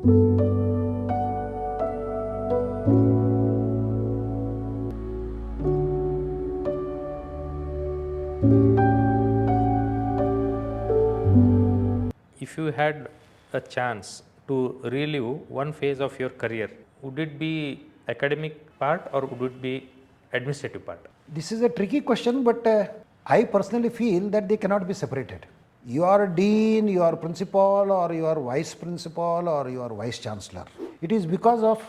If you had a chance to relive one phase of your career, would it be academic part or would it be administrative part? This is a tricky question, but I personally feel that they cannot be separated. You are dean, you are principal, or you are vice principal, or you are vice chancellor. It is because of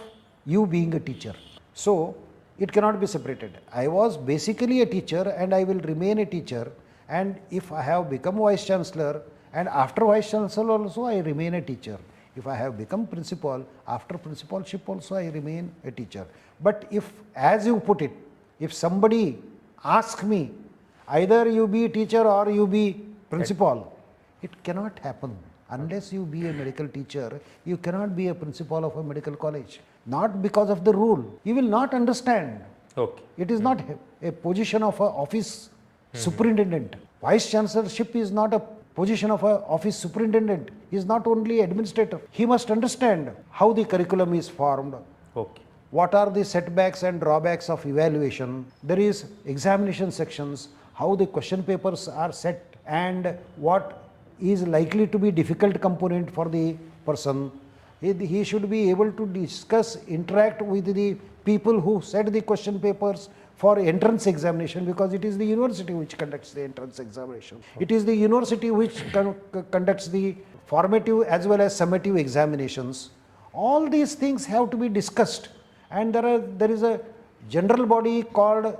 you being a teacher. So it cannot be separated. I was basically a teacher and I will remain a teacher. And if I have become vice chancellor, and after vice chancellor also I remain a teacher. If I have become principal, after principalship also I remain a teacher. But if, as you put it, if somebody asks me, either you be teacher or you be principal, it cannot happen. Unless you be a medical teacher, you cannot be a principal of a medical college. Not because of the rule. You will not understand. Okay. It is not a position of an office superintendent. Vice chancellorship is not a position of an office superintendent. He is not only administrator. He must understand how the curriculum is formed. Okay. What are the setbacks and drawbacks of evaluation? There is examination sections, how the question papers are set and what is likely to be difficult component for the person. He should be able to discuss, interact with the people who set the question papers for entrance examination, because it is the university which conducts the entrance examination. It is the university which conducts the formative as well as summative examinations. All these things have to be discussed, and there is a general body called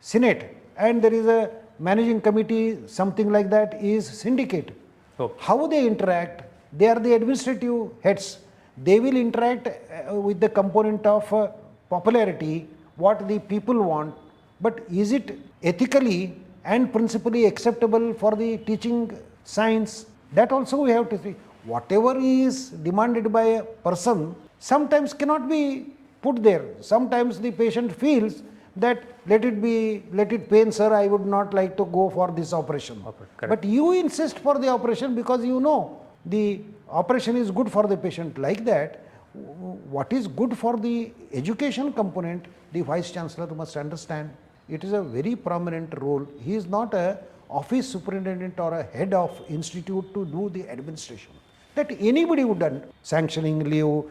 Senate, and there is a managing committee, something like that is syndicate. Okay. How they interact, they are the administrative heads. They will interact with the component of popularity, what the people want, but is it ethically and principally acceptable for the teaching science? That also we have to see. Whatever is demanded by a person sometimes cannot be put there. Sometimes the patient feels that let it pain sir, I would not like to go for this operation. But you insist for the operation because you know the operation is good for the patient. Like that, what is good for the education component, the vice chancellor must understand. It is a very prominent role. He is not a office superintendent or a head of institute to do the administration. That anybody would do. Sanctioning leave,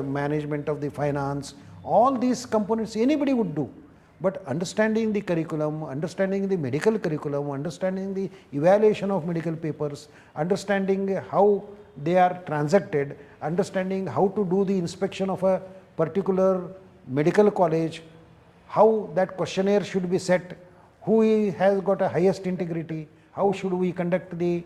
management of the finance, all these components anybody would do. But understanding the curriculum, understanding the medical curriculum, understanding the evaluation of medical papers, understanding how they are transacted, understanding how to do the inspection of a particular medical college, how that questionnaire should be set, who has got a highest integrity, how should we conduct the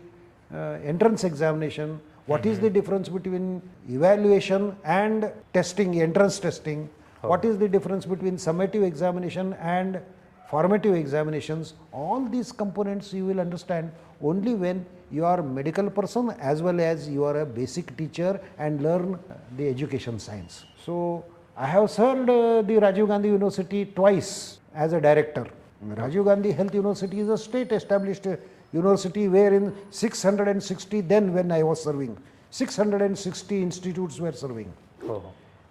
entrance examination, what is the difference between evaluation and testing, entrance testing, what is the difference between summative examination and formative examinations. All these components you will understand only when you are a medical person as well as you are a basic teacher and learn the education science. So I have served the Rajiv Gandhi University twice as a director. Rajiv Gandhi Health University is a state established university wherein 660, then when I was serving, 660 institutes were serving.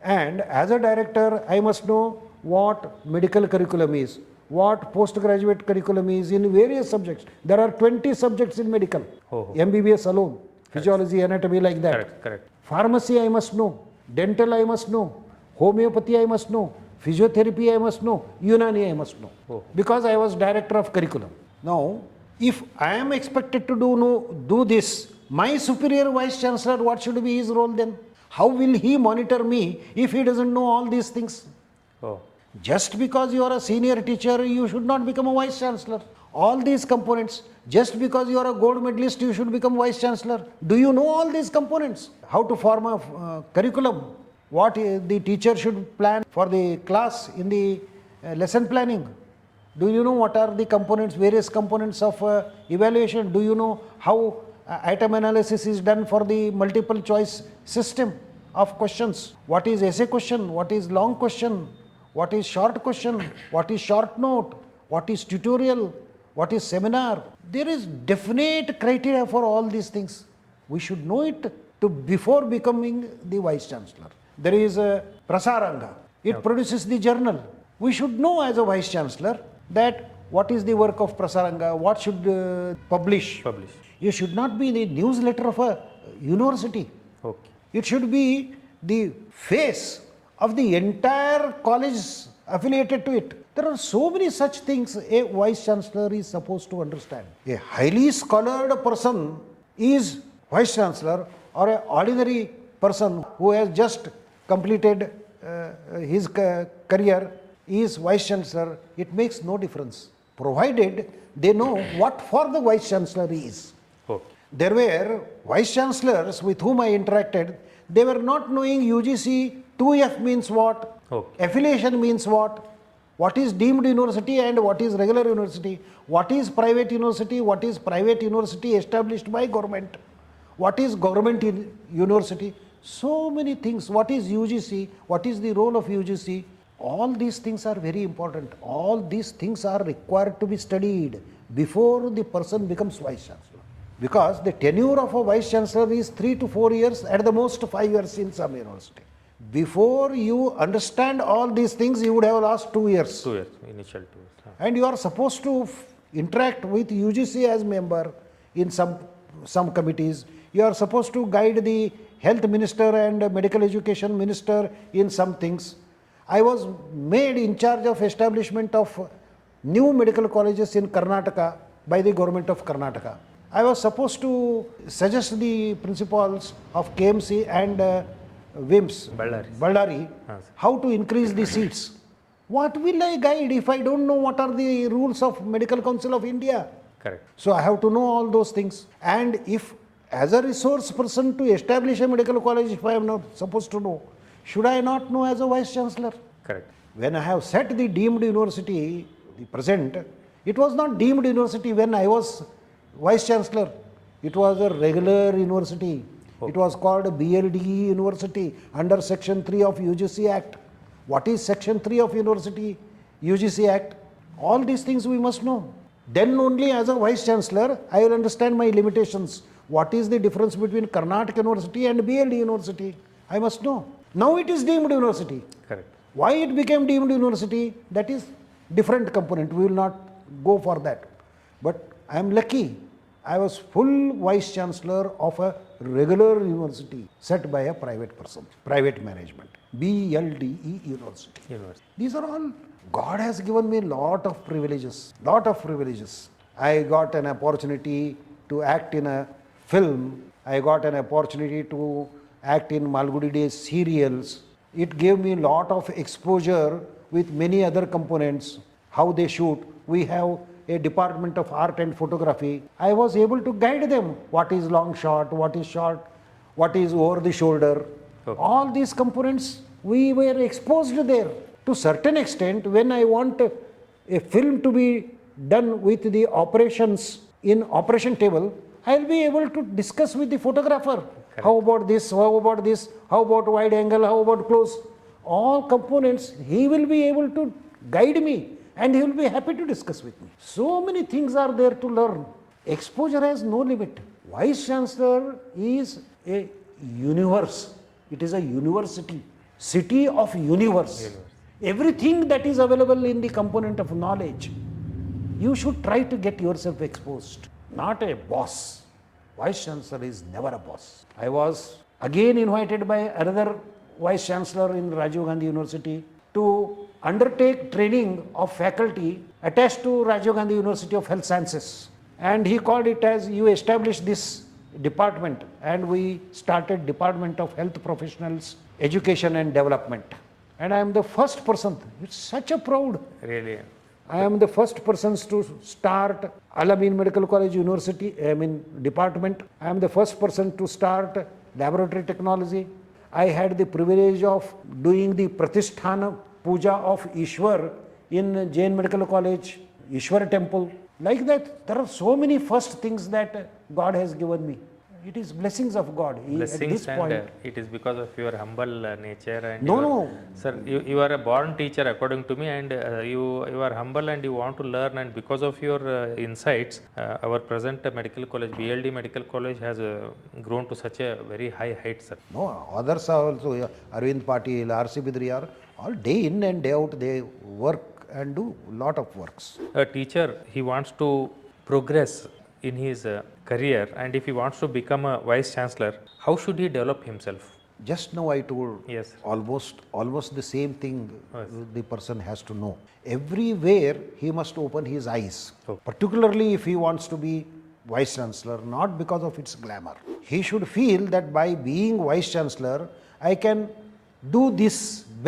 And as a director, I must know what medical curriculum is, what postgraduate curriculum is in various subjects. There are 20 subjects in medical, MBBS alone, physiology, anatomy, like that. Correct. Pharmacy I must know, dental I must know, homeopathy I must know, physiotherapy I must know, Unani I must know, because I was director of curriculum. Now, if I am expected to do this, my superior vice chancellor, what should be his role then? How will he monitor me if he doesn't know all these things? Just because you are a senior teacher, you should not become a vice chancellor. All these components, just because you are a gold medalist, you should become vice chancellor. Do you know all these components? How to form a curriculum? What the teacher should plan for the class in the lesson planning? Do you know what are the components, various components of evaluation? Do you know how item analysis is done for the multiple choice system of questions? What is essay question? What is long question? What is short question? What is short note? What is tutorial? What is seminar? There is definite criteria for all these things. We should know it to before becoming the Vice Chancellor. There is a Prasaranga. It produces the journal. We should know as a Vice Chancellor that what is the work of Prasaranga, what should publish. Publish. You should not be the newsletter of a university. Okay. It should be the face of the entire college affiliated to it. There are so many such things a Vice Chancellor is supposed to understand. A highly scholared person is Vice Chancellor, or an ordinary person who has just completed his career is Vice Chancellor. It makes no difference, provided they know what for the Vice Chancellor is. Okay. There were Vice Chancellors with whom I interacted, they were not knowing UGC 2F means what, Okay. affiliation means what is deemed university and what is regular university, what is private university established by government, what is government university, so many things, what is UGC, what is the role of UGC, all these things are very important. All these things are required to be studied before the person becomes Vice Chancellor. Because the tenure of a Vice Chancellor is 3 to 4 years, at the most 5 years in some university. Before you understand all these things, you would have lost 2 years. 2 years, initial 2 years. And you are supposed to interact with UGC as member in some committees. You are supposed to guide the health minister and medical education minister in some things. I was made in charge of establishment of new medical colleges in Karnataka by the government of Karnataka. I was supposed to suggest the principals of KMC and WIMS, Ballari, how to increase the seats. What will I guide if I don't know what are the rules of Medical Council of India? Correct. So I have to know all those things. And if as a resource person to establish a medical college, if I am not supposed to know, should I not know as a Vice Chancellor? Correct. When I have set the deemed university, the present, it was not deemed university when I was Vice Chancellor. It was a regular university. Okay. It was called BLDE University under Section 3 of UGC Act. What is Section 3 of University UGC Act? All these things we must know. Then only as a Vice Chancellor, I will understand my limitations. What is the difference between Karnataka University and BLD University? I must know. Now it is deemed university. Correct. Why it became deemed university, that is different component. We will not go for that. But I am lucky. I was full Vice Chancellor of a regular university set by a private person, private management, BLDE University. These are all, God has given me lot of privileges. I got an opportunity to act in a film. I got an opportunity to act in Malgudi Days serials. It gave me lot of exposure with many other components, how they shoot. We have a department of art and photography. I was able to guide them. What is long shot, what is short, what is over the shoulder. Okay. All these components, we were exposed there. To certain extent, when I want a film to be done with the operations in operation table, I will be able to discuss with the photographer. Correct. How about this, how about this, how about wide angle, how about close. All components, he will be able to guide me and he will be happy to discuss with me. So many things are there to learn. Exposure has no limit. Vice Chancellor is a universe. It is a university, city of universe. Everything that is available in the component of knowledge, you should try to get yourself exposed. Not a boss. Vice Chancellor is never a boss. I was again invited by another Vice Chancellor in Rajiv Gandhi University to undertake training of faculty attached to Rajiv Gandhi University of Health Sciences. And he called it as, you establish this department, and we started Department of Health Professionals, Education and Development. And I am the first person. It's such a proud. Really. I am the first person to start Al-Amin Medical College department. I am the first person to start laboratory technology. I had the privilege of doing the Pratisthana Puja of Ishwar in Jain Medical College, Ishwar Temple. Like that, there are so many first things that God has given me. It is blessings of God. At Blessings, this and point, it is because of your humble nature and no, your, no, sir, you are a born teacher according to me, and you are humble and you want to learn, and because of your insights, our present medical college, BLD Medical College, has grown to such a very high height, sir. no, others are also, Arvind Patil, R.C. Bidri are all day in and day out, they work and do lot of works. A teacher, he wants to progress in his career, and if he wants to become a vice chancellor, how should he develop himself? Just now I told Yes, sir. almost the same thing Yes. the person has to know. Everywhere he must open his eyes, Okay. particularly if he wants to be vice chancellor, not because of its glamour. He should feel that by being vice chancellor, I can do this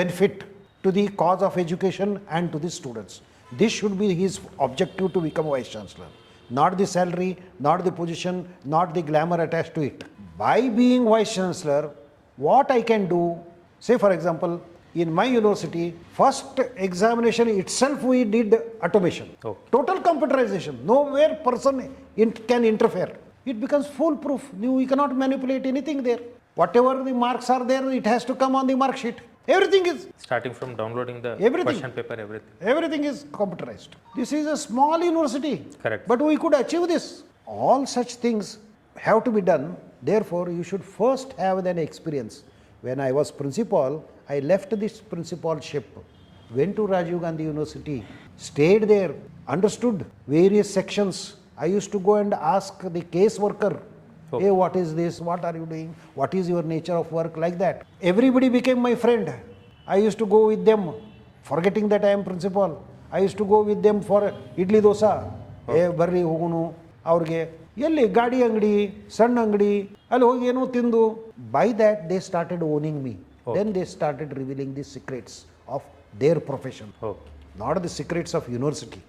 benefit to the cause of education and to the students. This should be his objective to become vice chancellor. Not the salary, not the position, not the glamour attached to it. By being vice chancellor, what I can do, say for example, in my university, first examination itself we did automation. Oh. Total computerization. Nowhere person can interfere. It becomes foolproof. We cannot manipulate anything there. Whatever the marks are there, it has to come on the mark sheet. Everything is Starting from downloading the Everything. question paper, everything. Everything is computerized. This is a small university. Correct. But we could achieve this. All such things have to be done. Therefore, you should first have an experience. When I was principal, I left this principalship, went to Rajiv Gandhi University, stayed there, understood various sections. I used to go and ask the case worker, hey, what is this? What are you doing? What is your nature of work? Like that. Everybody became my friend. I used to go with them, forgetting that I am principal. I used to go with them for idli dosa. ಏ ಬರ್ರಿ ಹೋಗುನು ಅವ್ರಿಗೆ ಎಲ್ಲಿ ಗಾಡಿ ಅಂಗಡಿ ಸಣ್ಣ ಅಂಗಡಿ ಅಲ್ಲಿ ಹೋಗಿ ಏನೋ ತಿಂದು by that they started owning me then they started revealing the secrets of their profession not the secrets of university.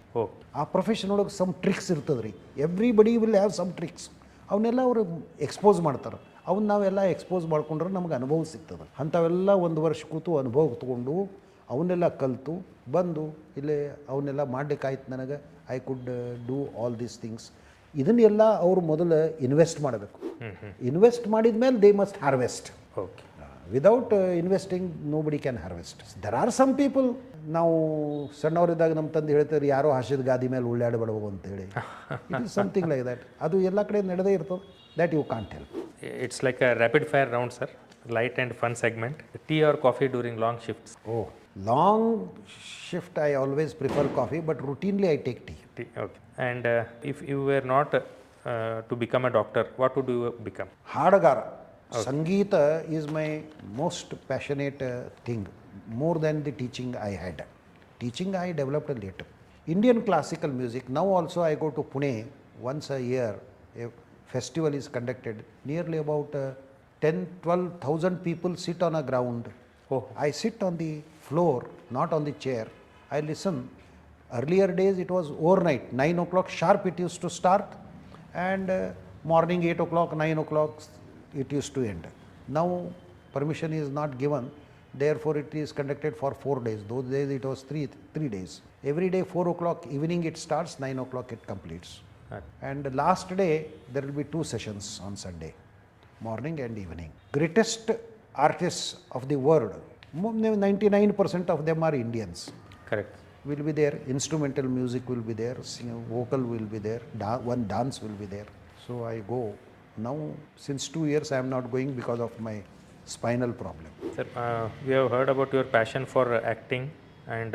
ಆ ಪ್ರೊಫೆಷನ್ ಒಳಗೆ ಸಮ್ ಟ್ರಿಕ್ಸ್ ಇರ್ತದೆ ರೀ. Everybody will have some tricks. ಅವನ್ನೆಲ್ಲ ಅವರು ಎಕ್ಸ್ಪೋಸ್ ಮಾಡ್ತಾರೆ. ಅವನ್ನ ನಾವೆಲ್ಲ ಎಕ್ಸ್ಪೋಸ್ ಮಾಡ್ಕೊಂಡ್ರೆ ನಮ್ಗೆ ಅನುಭವ ಸಿಗ್ತದೆ. ಅಂಥವೆಲ್ಲ ಒಂದು ವರ್ಷ ಕೂತು ಅನುಭವ ತೊಗೊಂಡು ಅವನ್ನೆಲ್ಲ ಕಲಿತು ಬಂದು ಇಲ್ಲೇ ಅವನ್ನೆಲ್ಲ ಮಾಡಲಿಕ್ಕಾಯ್ತು ನನಗೆ. I could do all these things. ಇದನ್ನೆಲ್ಲ ಅವರು ಮೊದಲು ಇನ್ವೆಸ್ಟ್ ಮಾಡಬೇಕು. ಇನ್ವೆಸ್ಟ್ ಮಾಡಿದ ಮೇಲೆ they must harvest. Without investing nobody can harvest. There are some people, ನಾವು ಸಣ್ಣವರಿದ್ದಾಗ ನಮ್ಮ ತಂದೆ ಹೇಳ್ತಾರೆ ಯಾರೋ ಹಾಸಿದ ಗಾದಿ ಮೇಲೆ ಉಳ್ಳಾಡಬೇಡವು ಅಂತೇಳಿ. It is something like that. ಅದು ಎಲ್ಲ ಕಡೆ ನಡೆದೇ ಇರ್ತದೆ. That you can't help. It's like a rapid fire round, sir. Light and fun segment. Tea or coffee during long shifts? Oh, long shift I always prefer coffee, but routinely I take tea. Tea, okay. And if you were not to become a doctor, what would you become? Hadagara. Sangeeta is my most passionate thing, more than the teaching I had. Teaching I developed later. Indian classical music. Now also I go to Pune once a year. A festival is conducted. Nearly about 10-12,000 people sit on a ground. I sit on the floor, not on the chair. I listen. Earlier days it was overnight. 9 o'clock sharp it used to start, and morning 8 o'clock, 9 o'clock it used to end. Now permission is not given. Therefore it is conducted for 4 days. Those days it was 3 days. Every day 4 o'clock evening it starts, 9 o'clock it completes. And last day there will be 2 sessions on Sunday, morning and evening. Greatest artists of the world, 99% of them are Indians. Correct. Will be there. Instrumental music will be there. Vocal will be there. One dance will be there. So I go. Now since 2 years I am not going because of my spinal problem. Sir, we have heard about your passion for acting, and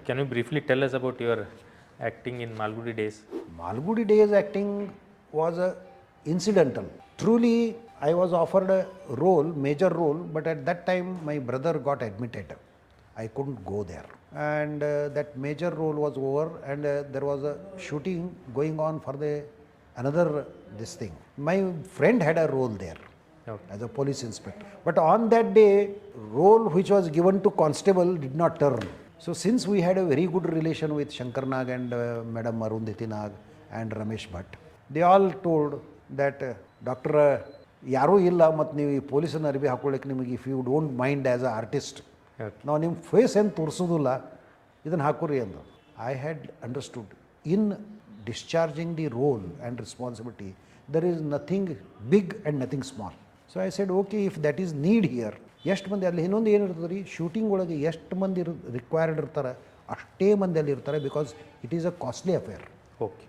can you briefly tell us about your acting in Malgudi Days? Malgudi Days acting was incidental. Truly, I was offered a role, major role, but at that time my brother got admitted. I couldn't go there. And that major role was over, and there was a shooting going on for another this thing. My friend had a role there as a police inspector. But on that day, role which was given to constable did not turn. So since we had a very good relation with Shankar Nag and Madam Arundhati Nag and Ramesh Bhatt, they all told that Dr. ಯಾರೂ ಇಲ್ಲ ಮತ್ತು ನೀವು ಈ ಪೊಲೀಸನ್ನ ಅರಿವಿ ಹಾಕೊಳ್ಳಿಕ್ಕೆ ನಿಮಗೆ if you don't mind as a artist ನಾವು ನಿಮ್ಮ ಫೇಸ್ ಏನು ತೋರಿಸೋದಿಲ್ಲ ಇದನ್ನು ಹಾಕೋರಿ ಅಂದು. I had understood in discharging the role and responsibility there is nothing big and nothing small. So I said, okay, if that is need here, ಎಷ್ಟು ಮಂದಿ ಅಲ್ಲಿ ಇನ್ನೊಂದು ಏನಿರ್ತದೆ ರೀ, ಶೂಟಿಂಗ್ ಒಳಗೆ ಎಷ್ಟು ಮಂದಿ ರಿಕ್ವೈರ್ಡ್ ಇರ್ತಾರೆ ಅಷ್ಟೇ ಮಂದಿ ಅಲ್ಲಿ ಇರ್ತಾರೆ, because it is a costly affair. Okay.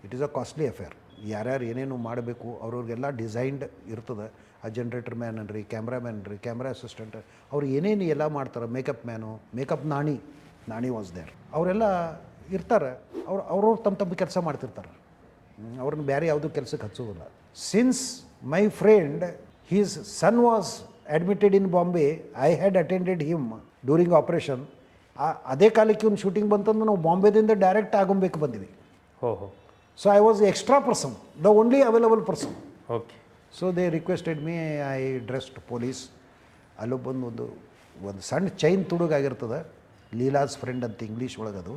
It is a costly affair. ಯಾರ್ಯಾರು ಏನೇನು ಮಾಡಬೇಕು ಅವ್ರಿಗೆಲ್ಲ ಡಿಸೈನ್ಡ್ ಇರ್ತದೆ. ಆ ಜನ್ರೇಟರ್ ಮ್ಯಾನ್ ಅನ್ರಿ, ಕ್ಯಾಮ್ರಾ ಮ್ಯಾನ್ ರೀ, ಕ್ಯಾಮ್ರಾ ಅಸಿಸ್ಟೆಂಟ್, ಅವ್ರು ಏನೇನು ಎಲ್ಲ ಮಾಡ್ತಾರೆ, makeup man, makeup Nani was there, ಅವರೆಲ್ಲ ಇರ್ತಾರೆ. ಅವ್ರವ್ರು ತಮ್ಮ ಕೆಲಸ ಮಾಡ್ತಿರ್ತಾರೆ. ಅವ್ರನ್ನ ಬೇರೆ ಯಾವುದೂ ಕೆಲಸಕ್ಕೆ ಹಚ್ಚೋದಿಲ್ಲ. Since my friend his son was admitted in Bombay, I had attended him during operation. ಅದೇ ಕಾಲಕ್ಕೆ ಒಂದು ಶೂಟಿಂಗ್ ಬಂತಂದ್ರೆ ನಾವು ಬಾಂಬೆದಿಂದ ಡೈರೆಕ್ಟ್ ಆಗೋಂಬೇಕು ಬಂದಿವಿ. ಓಹೋ. So I was extra person, the only available person. Okay. So they requested me, I dressed police. ಅಲ್ಲೊಬ್ಬಂದು ಒಂದು ಸಣ್ಣ ಚೈನ್ ತುಡುಗಾಗಿರ್ತದೆ, ಲೀಲಾಸ್ ಫ್ರೆಂಡ್ ಅಂತ ಇಂಗ್ಲೀಷ್ ಒಳಗದು.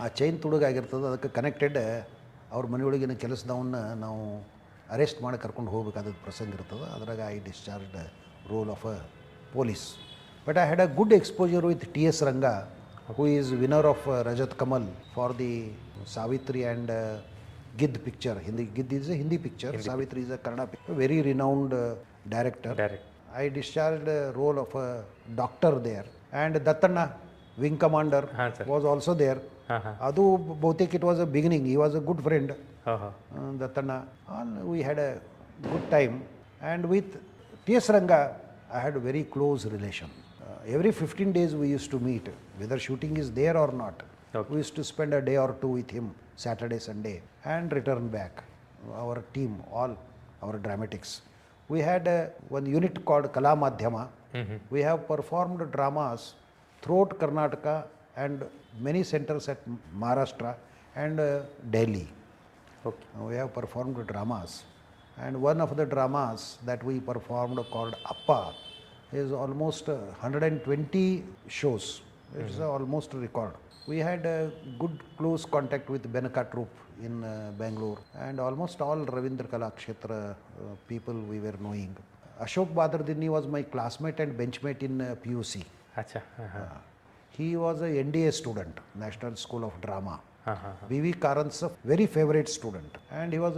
ಆ ಚೈನ್ ತುಡುಗಾಗಿರ್ತದೆ, ಅದಕ್ಕೆ ಕನೆಕ್ಟೆಡ್ ಅವ್ರ ಮನೆಯೊಳಗಿನ ಕೆಲಸದವನ್ನ ನಾವು ಅರೆಸ್ಟ್ ಮಾಡಿ ಕರ್ಕೊಂಡು ಹೋಗಬೇಕಾದ ಪ್ರಸಂಗ ಇರ್ತದೆ. ಅದ್ರಾಗ I discharge role of a police. But I had a good exposure with TS. Ranga, who is winner of Rajat Kamal for the Savitri and Gid picture. Gid is a Hindi picture, Savitri is a Kannada picture. Very renowned director. I discharged a role of a doctor there. And Dattanna, wing commander, was also there. Adu ಬಹುತೇಕ it was a beginning. He was a good friend. Dattanna. We had a good time. And with T.S. Ranga, I had a very close relation. Every 15 days we used to meet, whether shooting is there or not. Okay. We used to spend a day or two with him, Saturday, Sunday, and return back. Our team, all our dramatics. We had one unit called Kala Madhyama. We have performed dramas throughout Karnataka and many centers at Maharashtra and Delhi. Okay. We have performed dramas. And one of the dramas that we performed called Appa is almost 120 shows. It's almost a record. We had a good close contact with Benaka troupe in Bangalore, and almost all Ravindra Kala Kshetra people we were knowing. Ashok Badardini was my classmate and benchmate in PUC. Acha. He was a NDA student, National School of Drama. B.V. Karan's very favorite student, and he was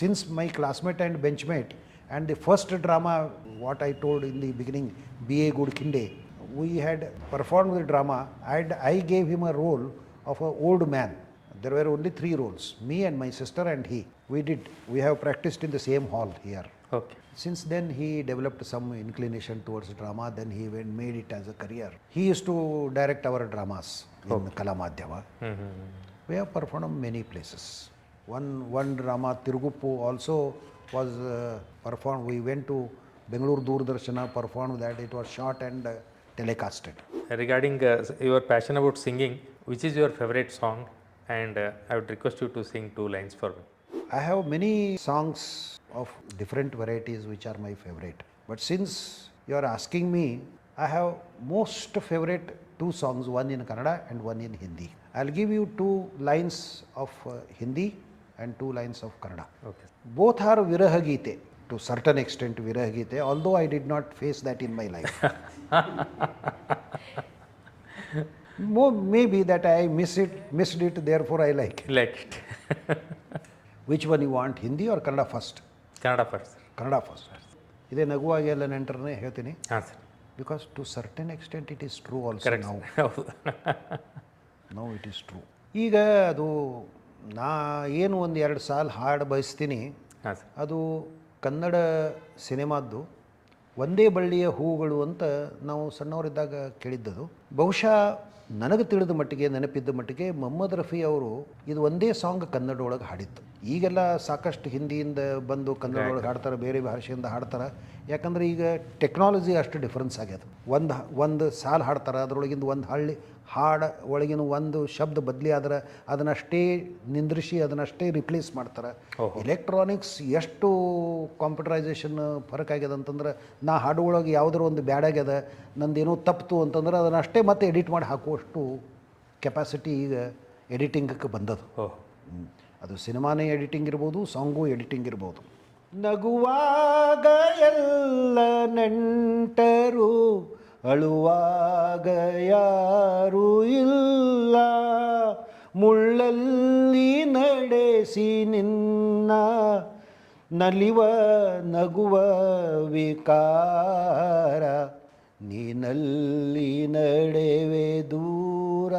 since my classmate and benchmate. And the first drama, what I told in the beginning, B.A. Gudkinde, we had performed the drama, and I gave him a role of an old man. There were only 3 roles, me and my sister and he. We have practiced in the same hall here. Okay. Since then he developed some inclination towards drama, then he made it as a career. He used to direct our dramas in Kala Madhyama. We have performed many places. One drama, Tiruguppu, also was performed. We went to Bangalore Doordarshana, performed that. It was shot and telecasted. Regarding your passion about singing, which is your favorite song? And I would request you to sing 2 lines for me. I have many songs of different varieties which are my favorite. But since you are asking me, I have most favorite 2 songs, one in Kannada and one in Hindi. I'll give you 2 lines of Hindi and 2 lines of Kannada. Okay. Both are Viraha Geete, to certain extent Viraha Geete, although I did not face that in my life. Maybe that I missed it, therefore I like it. Which one you want, Hindi or Kannada first? Kannada first. Kannada first. ಇದೇ ನಗುವಾಗಿ ಎಲ್ಲ ನೆಂಟರನ್ನೇ ಹೇಳ್ತೀನಿ. ಹಾಂ sir. Because to certain extent it is true also. Now it is true. ಈಗ ಅದು ನಾ ಏನು ಒಂದು 2 ಸಾಲ ಹಾಡು ಬಯಸ್ತೀನಿ. ಅದು ಕನ್ನಡ ಸಿನಿಮಾದ್ದು ಒಂದೇ ಬಳ್ಳಿಯ ಹೂಗಳು ಅಂತ ನಾವು ಸಣ್ಣವರಿದ್ದಾಗ ಕೇಳಿದ್ದದು. ಬಹುಶಃ ನನಗೆ ತಿಳಿದ ಮಟ್ಟಿಗೆ, ನೆನಪಿದ್ದ ಮಟ್ಟಿಗೆ ಮೊಹಮ್ಮದ್ ರಫಿ ಅವರು ಇದು ಒಂದೇ ಸಾಂಗ್ ಕನ್ನಡ ಒಳಗೆ ಹಾಡಿತ್ತು. ಈಗೆಲ್ಲ ಸಾಕಷ್ಟು ಹಿಂದಿಯಿಂದ ಬಂದು ಕನ್ನಡ ಒಳಗೆ ಹಾಡ್ತಾರೆ, ಬೇರೆ ಭಾಷೆಯಿಂದ ಹಾಡ್ತಾರೆ. ಯಾಕಂದರೆ ಈಗ ಟೆಕ್ನಾಲಜಿ ಅಷ್ಟು ಡಿಫ್ರೆನ್ಸ್ ಆಗ್ಯದ. ಒಂದು ಸಾಲು ಹಾಡ್ತಾರೆ, ಅದರೊಳಗಿಂದ ಒಂದು ಹಾಡು ಒಳಗಿನ ಒಂದು ಶಬ್ದ ಬದಲಿ ಆದ್ರೆ ಅದನ್ನಷ್ಟೇ ನಿಂದ್ರಿಸಿ ಅದನ್ನಷ್ಟೇ ರಿಪ್ಲೇಸ್ ಮಾಡ್ತಾರೆ. ಎಲೆಕ್ಟ್ರಾನಿಕ್ಸ್ ಎಷ್ಟು ಕಾಂಪ್ಯೂಟರೈಸೇಷನ್ ಫರಕ್ ಆಗ್ಯದ ಅಂತಂದ್ರೆ, ನಾ ಹಾಡು ಒಳಗೆ ಯಾವುದರ ಒಂದು ಬ್ಯಾಡಾಗ್ಯದ, ನಂದೇನೋ ತಪ್ಪಿತು ಅಂತಂದ್ರೆ ಅದನ್ನಷ್ಟೇ ಮತ್ತೆ ಎಡಿಟ್ ಮಾಡಿ ಹಾಕುವಷ್ಟು ಕೆಪಾಸಿಟಿ ಈಗ ಎಡಿಟಿಂಗಕ್ಕೆ ಬಂದದು. ಅದು ಸಿನಿಮಾನೇ ಎಡಿಟಿಂಗ್ ಇರ್ಬೋದು, ಸಾಂಗು ಎಡಿಟಿಂಗ್ ಇರ್ಬೋದು. ನಗುವಾಗ ಎಲ್ಲ ನೆಂಟರು, ಅಳುವಾಗ ಯಾರೂ ಇಲ್ಲ, ಮುಳ್ಳಲ್ಲಿ ನಡೆಸಿ ನಿನ್ನ ನಲಿವ ನಗುವ ವಿಕಾರ ನೀನಲ್ಲಿ ನಡೆವೆ ದೂರ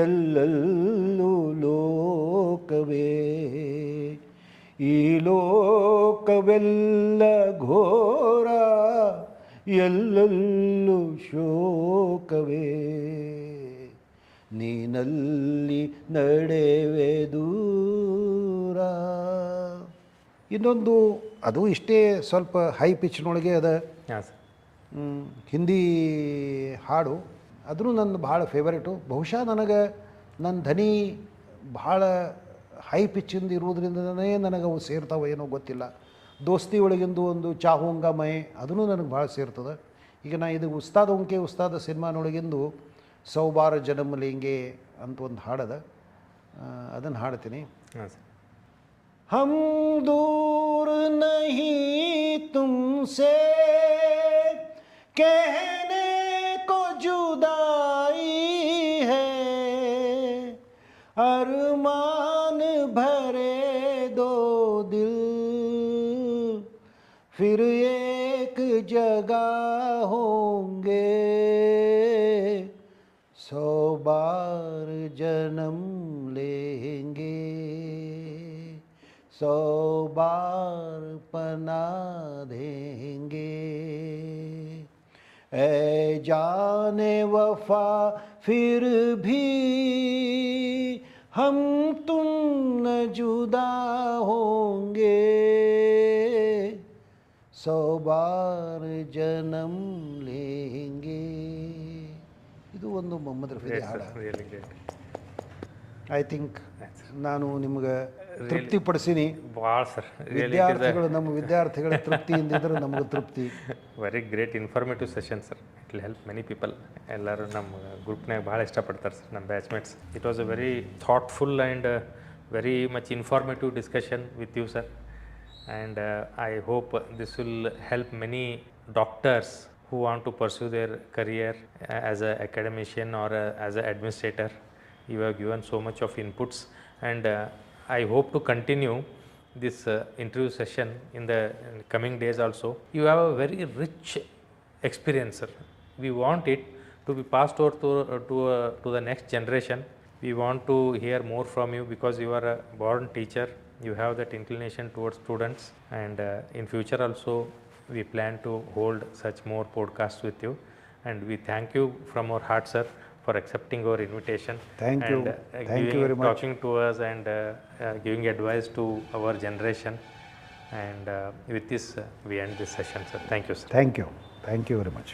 ಎಲ್ಲೆಲ್ಲೂ ಲೋಕವೇ ಈ ಲೋಕವೆಲ್ಲ ಘೋರ ಎಲ್ಲೆಲ್ಲೂ ಶೋಕವೇ ನೀನಲ್ಲಿ ನಡೆವೆ ದೂರ. ಇನ್ನೊಂದು ಅದು ಇಷ್ಟೇ ಸ್ವಲ್ಪ ಹೈ ಪಿಚ್ನೊಳಗೆ ಅದ, ಹಾಂ ಸರ್. ಹಿಂದಿ ಹಾಡು, ಅದೂ ನನ್ನ ಭಾಳ ಫೇವರೇಟು. ಬಹುಶಃ ನನಗೆ ನನ್ನ ಧ್ವನಿ ಭಾಳ ಹೈ ಪಿಚ್ಚಿಂದ ಇರುವುದರಿಂದನೇ ನನಗೆ ಅವು ಸೇರ್ತಾವೆ ಏನೋ ಗೊತ್ತಿಲ್ಲ. ದೋಸ್ತಿ ಒಳಗಿಂದು ಒಂದು ಚಾಹುಂಗ ಮೈ ಅದೂ ನನಗೆ ಭಾಳ ಸೇರ್ತದೆ. ಈಗ ನಾ ಇದು ಉಸ್ತಾದ್ ಉಂಕೆ ಉಸ್ತಾದ ಸಿನಿಮಾನೊಳಗಿಂದು ಸೌಬಾರ ಜನಮ್ ಲೇಂಗೆ ಅಂತ ಒಂದು ಹಾಡದ, ಅದನ್ನು ಹಾಡ್ತೀನಿ. ಹಾಂ ಸರ್. हम दूर नहीं तुमसे कहने को जुदाई है, अरमान भरे दो दिल फिर एक जगह होंगे, 100 बार जन्म लेंगे, 100 बार पना देंगे, ऐ जाने वफा फिर भी हम तुम न जुदा होंगे, 100 बार जन्म लेंगे. ಇದು ಒಂದು ಮೊಹಮ್ಮದ್ ರಫಿ ಹಾಡ. Really great. ಐ ಥಿಂಕ್ ನಾನು ನಿಮ್ಗೆ ತೃಪ್ತಿಪಡಿಸೀನಿ. ಭಾಳ ಸರ್. ವಿದ್ಯಾರ್ಥಿಗಳು ನಮ್ಮ ವಿದ್ಯಾರ್ಥಿಗಳ ತೃಪ್ತಿಯಿಂದಿದ್ರೆ ನಮಗೆ ತೃಪ್ತಿ. Very great informative session sir. It will help many people. ಎಲ್ಲರೂ ನಮ್ಮ ಗ್ರೂಪ್ನಾಗ ಭಾಳ ಇಷ್ಟಪಡ್ತಾರೆ ಸರ್, ನಮ್ಮ batchmates. It was a very thoughtful and very much informative discussion with you sir. And I hope this will help many doctors who want to pursue their career as an academician or as an administrator. You have given so much of inputs, and I hope to continue this interview session in the coming days also. You have a very rich experience, sir. We want it to be passed over to the next generation. We want to hear more from you because you are a born teacher. You have that inclination towards students, and in future also we plan to hold such more podcasts with you, and we thank you from our heart, sir, for accepting our invitation. Thank you. Thank you very much. Talking to us and giving advice to our generation. And with this, we end this session, sir. Thank you, sir. Thank you. Thank you very much.